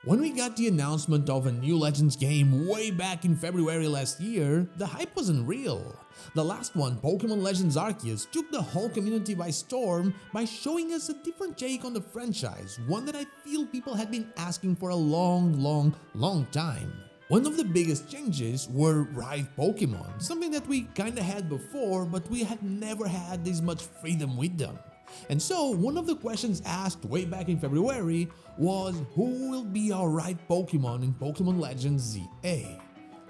When we got the announcement of a new Legends game way back in February last year, the hype wasn't real. The last one, Pokémon Legends Arceus, took the whole community by storm by showing us a different take on the franchise, one that I feel people had been asking for a long time. One of the biggest changes were Ride Pokémon, something that we kinda had before, but we had never had this much freedom with them. And so, one of the questions asked way back in February was who will be our Ride Pokémon in Pokémon Legends Z-A?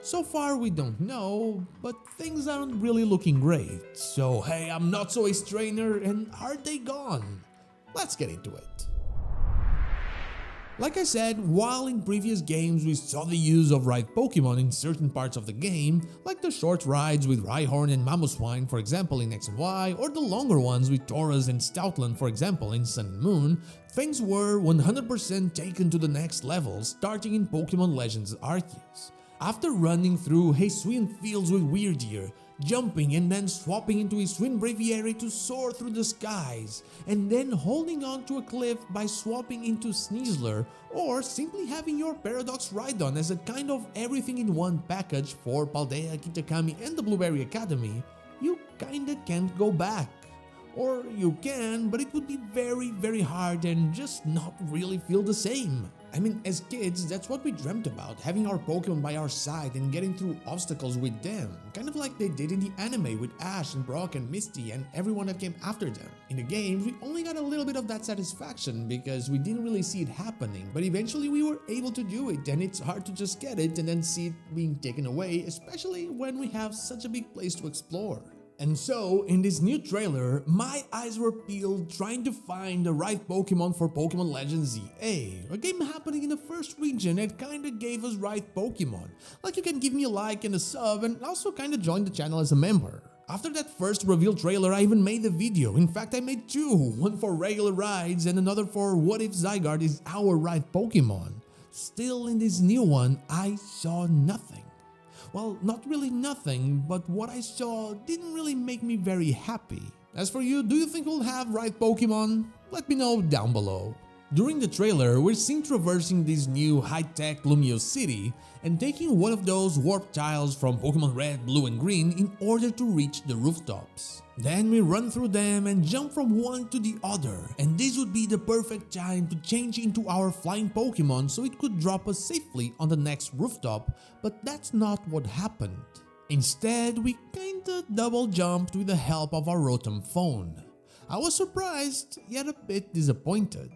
So far we don't know, but things aren't really looking great. So hey, I'm not so a strainer, and are they gone? Let's get into it. Like I said, while in previous games we saw the use of Ride Pokémon in certain parts of the game, like the short rides with Rhyhorn and Mamoswine for example in X and Y, or the longer ones with Tauros and Stoutland for example in Sun and Moon, things were 100% taken to the next level starting in Pokémon Legends Arceus. After running through Hisuian fields with Weirdeer, jumping and then swapping into his Twin Braviary to soar through the skies, and then holding on to a cliff by swapping into Sneasler, or simply having your Paradox Rhydon as a kind of everything-in-one package for Paldea, Kitakami and the Blueberry Academy, you kinda can't go back. Or you can, but it would be very hard and just not really feel the same. I mean, as kids, that's what we dreamt about, having our Pokemon by our side and getting through obstacles with them, kind of like they did in the anime with Ash and Brock and Misty and everyone that came after them. In the games, we only got a little bit of that satisfaction because we didn't really see it happening, but eventually we were able to do it, and it's hard to just get it and then see it being taken away, especially when we have such a big place to explore. And so, in this new trailer, my eyes were peeled trying to find the right Pokemon for Pokémon Legends Z-A, a game happening in the first region that kinda gave us right Pokemon. Like you can give me a like and a sub and also kinda join the channel as a member. After that first reveal trailer, I even made a video. In fact, I made two, one for regular rides and another for what if Zygarde is our right Pokemon. Still in this new one, I saw nothing. Well, not really nothing, but what I saw didn't really make me very happy. As for you, do you think we'll have right Pokemon? Let me know down below. During the trailer, we're seen traversing this new high-tech Lumiose City and taking one of those warp tiles from Pokemon Red, Blue and Green in order to reach the rooftops. Then we run through them and jump from one to the other, and this would be the perfect time to change into our flying Pokemon so it could drop us safely on the next rooftop, but that's not what happened. Instead, we kinda double jumped with the help of our Rotom phone. I was surprised, yet a bit disappointed.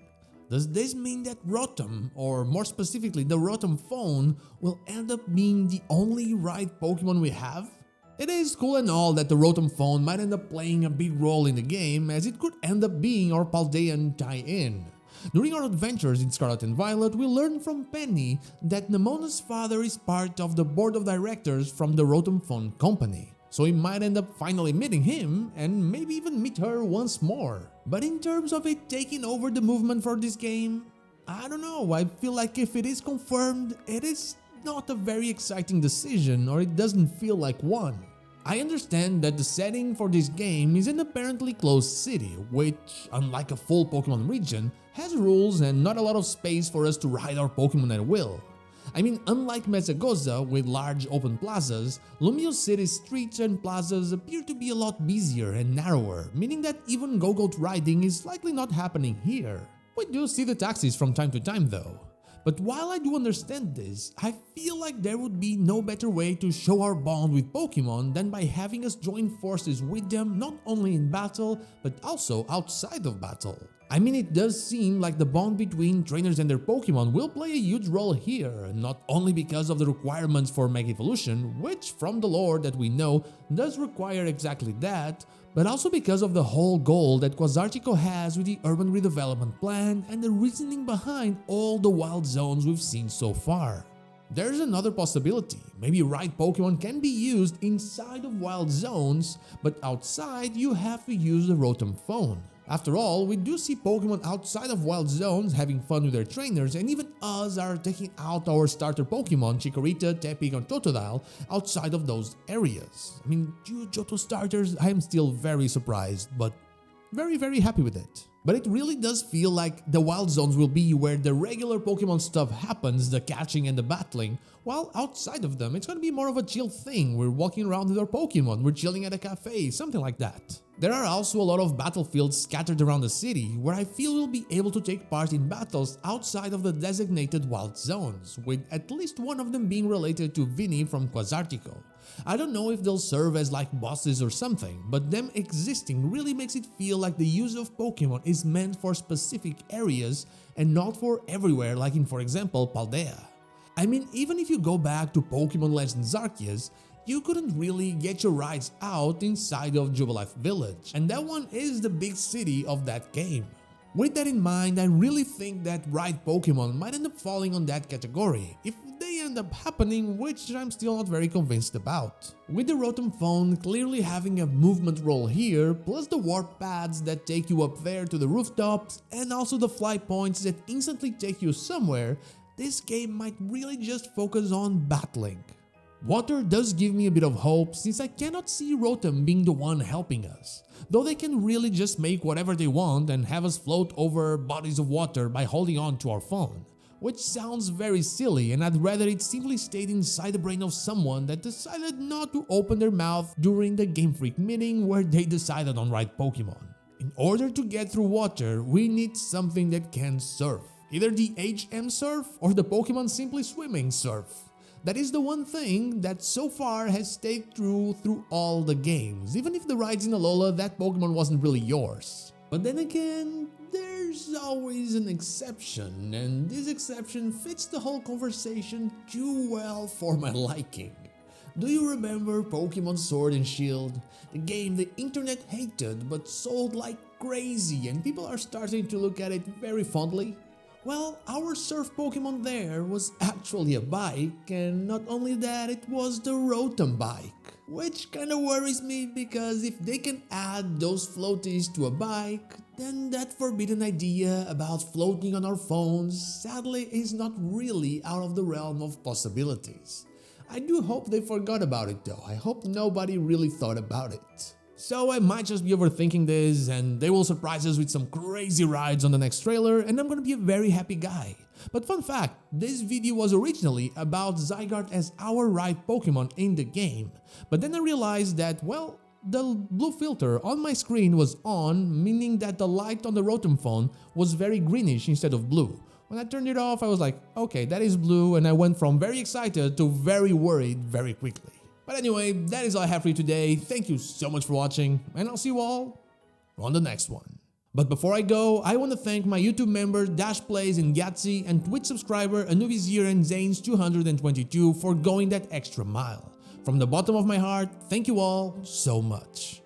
Does this mean that Rotom, or more specifically the Rotom phone, will end up being the only right Pokemon we have? It is cool and all that the Rotom phone might end up playing a big role in the game, as it could end up being our Paldean tie-in. During our adventures in Scarlet and Violet, we learned from Penny that Nemona's father is part of the board of directors from the Rotom phone company. So we might end up finally meeting him and maybe even meet her once more. But in terms of it taking over the movement for this game, I don't know, I feel like if it is confirmed, it is not a very exciting decision, or it doesn't feel like one. I understand that the setting for this game is an apparently closed city, which, unlike a full Pokemon region, has rules and not a lot of space for us to ride our Pokemon at will. I mean, unlike Mesagoza with large open plazas, Lumiose City's streets and plazas appear to be a lot busier and narrower, meaning that even go-goat riding is likely not happening here. We do see the taxis from time to time though. But while I do understand this, I feel like there would be no better way to show our bond with Pokemon than by having us join forces with them not only in battle, but also outside of battle. I mean, it does seem like the bond between trainers and their Pokemon will play a huge role here, not only because of the requirements for Mega Evolution, which from the lore that we know does require exactly that, but also because of the whole goal that Quasartico has with the urban redevelopment plan and the reasoning behind all the wild zones we've seen so far. There's another possibility, maybe right Pokemon can be used inside of wild zones, but outside you have to use the Rotom phone. After all, we do see Pokemon outside of wild zones having fun with their trainers, and even us are taking out our starter Pokemon Chikorita, Tepig and Totodile outside of those areas. I mean, two Johto starters, I am still very surprised, but very happy with it. But it really does feel like the wild zones will be where the regular Pokemon stuff happens, the catching and the battling, while outside of them it's gonna be more of a chill thing. We're walking around with our Pokemon, we're chilling at a cafe, something like that. There are also a lot of battlefields scattered around the city where I feel we'll be able to take part in battles outside of the designated wild zones, with at least one of them being related to Vinny from Quasartico. I don't know if they'll serve as like bosses or something, but them existing really makes it feel like the use of Pokemon is meant for specific areas and not for everywhere, like in, for example, Paldea. I mean, even if you go back to Pokémon Legends Z-A, you couldn't really get your rides out inside of Jubilife Village, and that one is the big city of that game. With that in mind, I really think that Ride Pokémon might end up falling on that category, if they end up happening, which I'm still not very convinced about. With the Rotom phone clearly having a movement role here, plus the warp pads that take you up there to the rooftops, and also the fly points that instantly take you somewhere, this game might really just focus on battling. Water does give me a bit of hope, since I cannot see Rotom being the one helping us, though they can really just make whatever they want and have us float over bodies of water by holding on to our phone, which sounds very silly, and I'd rather it simply stayed inside the brain of someone that decided not to open their mouth during the Gamefreak meeting where they decided on Ride Pokémon. In order to get through water, we need something that can surf, either the HM Surf or the Pokemon Simply Swimming Surf. That is the one thing that so far has stayed true through all the games, even if the rides in Alola that Pokemon wasn't really yours. But then again, there's always an exception, and this exception fits the whole conversation too well for my liking. Do you remember Pokemon Sword and Shield? The game the internet hated but sold like crazy, and people are starting to look at it very fondly? Well, our surf Pokemon there was actually a bike, and not only that, it was the Rotom bike. Which kinda worries me, because if they can add those floaties to a bike, then that forbidden idea about floating on our phones sadly is not really out of the realm of possibilities. I do hope they forgot about it though. I hope nobody really thought about it. So I might just be overthinking this, and they will surprise us with some crazy rides on the next trailer, and I'm gonna be a very happy guy. But fun fact, this video was originally about Zygarde as our Ride Pokemon in the game, but then I realized that, well, the blue filter on my screen was on, meaning that the light on the Rotom phone was very greenish instead of blue. When I turned it off, I was like, okay, that is blue, and I went from very excited to very worried very quickly. But anyway, that is all I have for you today. Thank you so much for watching, and I'll see you all on the next one. But before I go, I want to thank my YouTube member Dash Plays and Yahtzee and Twitch subscriber Anubis and Zanes 222 for going that extra mile. From the bottom of my heart, thank you all so much.